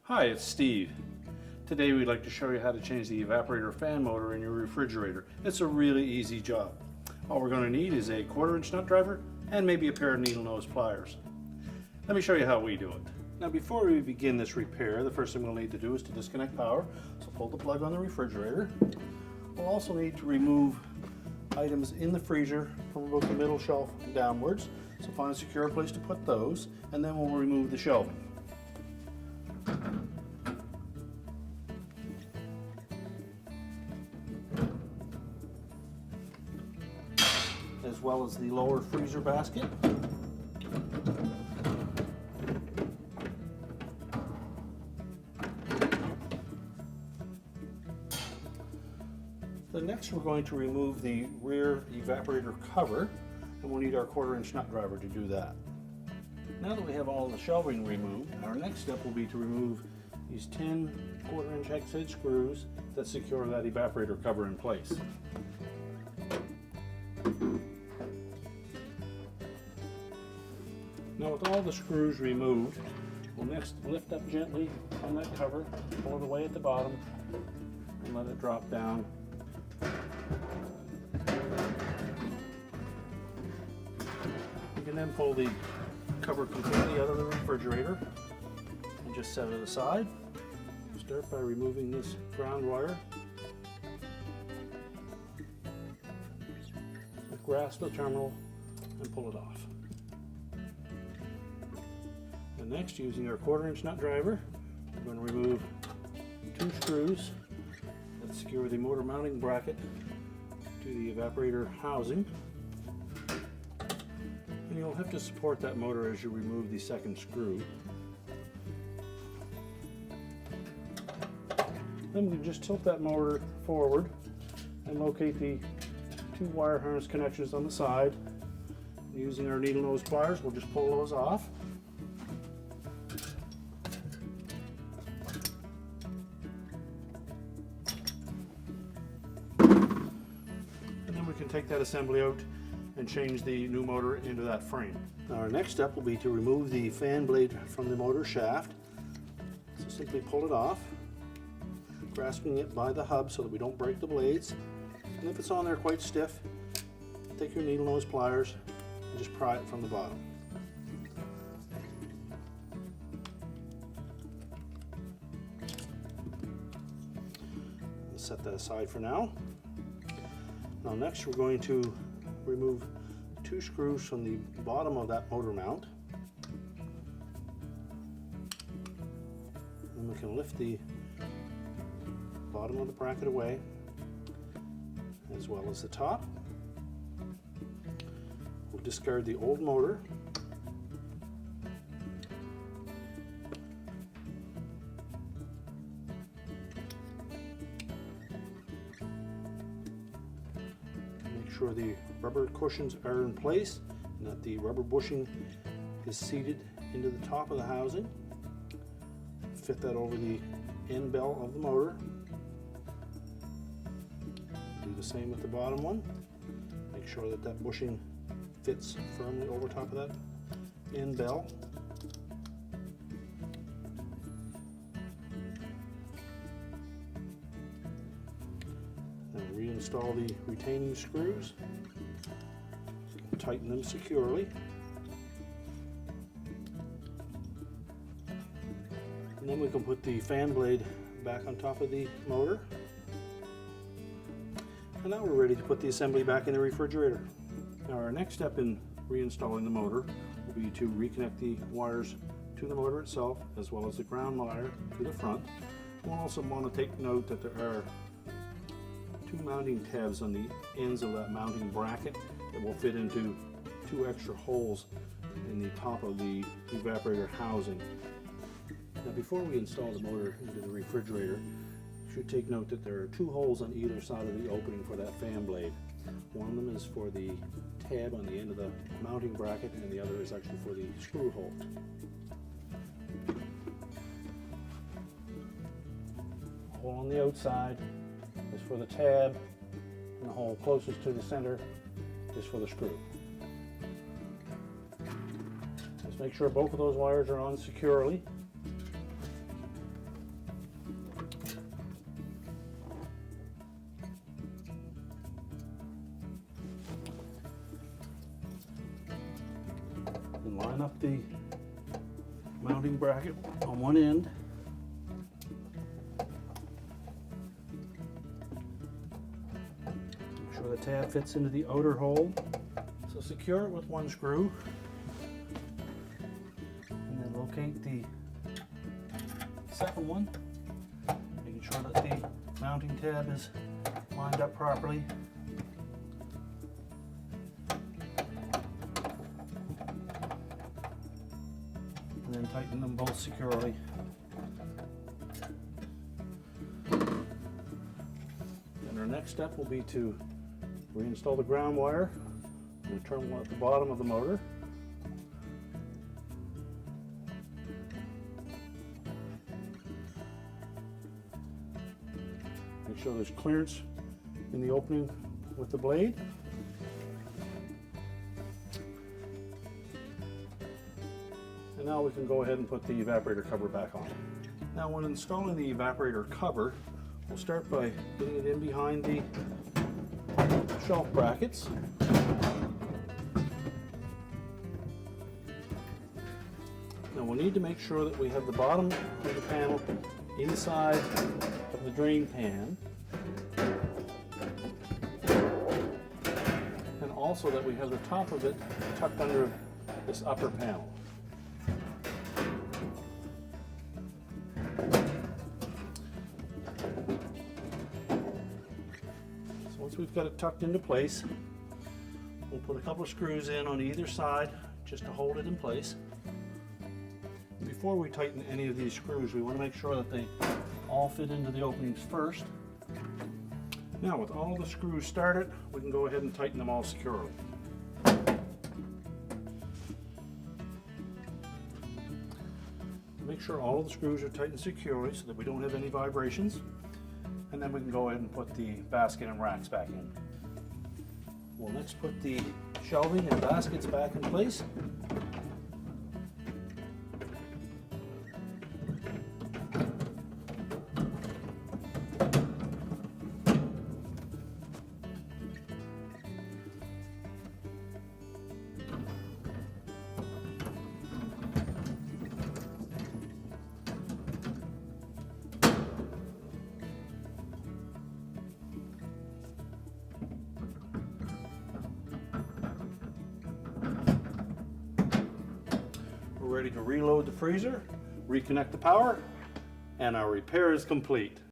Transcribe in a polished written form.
Hi, it's Steve. Today we'd like to show you how to change the evaporator fan motor in your refrigerator. It's a really easy job. All we're going to need is a 1/4-inch nut driver and maybe a pair of needle nose pliers. Let me show you how we do it. Now before we begin this repair, the first thing we'll need to do is to disconnect power. So pull the plug on the refrigerator. We'll also need to remove items in the freezer from about the middle shelf and downwards. So find a secure place to put those, and then we'll remove the shelving. As well as the lower freezer basket. Next we're going to remove the rear evaporator cover, and we'll need our 1/4-inch nut driver to do that. Now that we have all the shelving removed, our next step will be to remove these 10 1/4-inch hex head screws that secure that evaporator cover in place. Now with all the screws removed, we'll next lift up gently on that cover, pull it away at the bottom, and let it drop down. You can then pull the cover completely out of the refrigerator and just set it aside. Start by removing this ground wire. Grasp the terminal and pull it off. And next, using our 1/4-inch nut driver, we're going to remove 2 screws that secure the motor mounting bracket to the evaporator housing. And you'll have to support that motor as you remove the second screw. Then we can just tilt that motor forward and locate the 2 wire harness connections on the side. Using our needle nose pliers, we'll just pull those off. And then we can take that assembly out and change the new motor into that frame. Now our next step will be to remove the fan blade from the motor shaft. So simply pull it off, grasping it by the hub so that we don't break the blades. And if it's on there quite stiff, take your needle nose pliers and just pry it from the bottom. Let's set that aside for now. Now next we're going to remove 2 screws from the bottom of that motor mount. And we can lift the bottom of the bracket away, as well as the top. We'll discard the old motor. Make sure the rubber cushions are in place and that the rubber bushing is seated into the top of the housing. Fit that over the end bell of the motor. Do the same with the bottom one. Make sure that that bushing fits firmly over top of that end bell. Now reinstall the retaining screws. Tighten them securely. And then we can put the fan blade back on top of the motor. And now we're ready to put the assembly back in the refrigerator. Now our next step in reinstalling the motor will be to reconnect the wires to the motor itself, as well as the ground wire to the front. We'll also want to take note that there are 2 mounting tabs on the ends of that mounting bracket that will fit into 2 extra holes in the top of the evaporator housing. Now before we install the motor into the refrigerator, you should take note that there are 2 holes on either side of the opening for that fan blade. One of them is for the tab on the end of the mounting bracket, and the other is actually for the screw hole. The hole on the outside is for the tab, and the hole closest to the center is for the screw. Just make sure both of those wires are on securely. and line up the mounting bracket on one end. Make sure the tab fits into the outer hole. So secure it with one screw, and then locate the second one, making sure that the mounting tab is lined up properly. And then tighten them both securely. And our next step will be to reinstall the ground wire and the terminal at the bottom of the motor. Make sure there's clearance in the opening with the blade. And now we can go ahead and put the evaporator cover back on. Now when installing the evaporator cover, we'll start by getting it in behind the shelf brackets. Now we'll need to make sure that we have the bottom of the panel inside of the drain pan, and also that we have the top of it tucked under this upper panel. So once we've got it tucked into place, we'll put a couple of screws in on either side just to hold it in place. Before we tighten any of these screws, we want to make sure that they all fit into the openings first. Now with all the screws started, we can go ahead and tighten them all securely. Make sure all of the screws are tightened securely so that we don't have any vibrations. And then we can go ahead and put the basket and racks back in. We'll next put the shelving and baskets back in place. We're ready to reload the freezer, reconnect the power, and our repair is complete.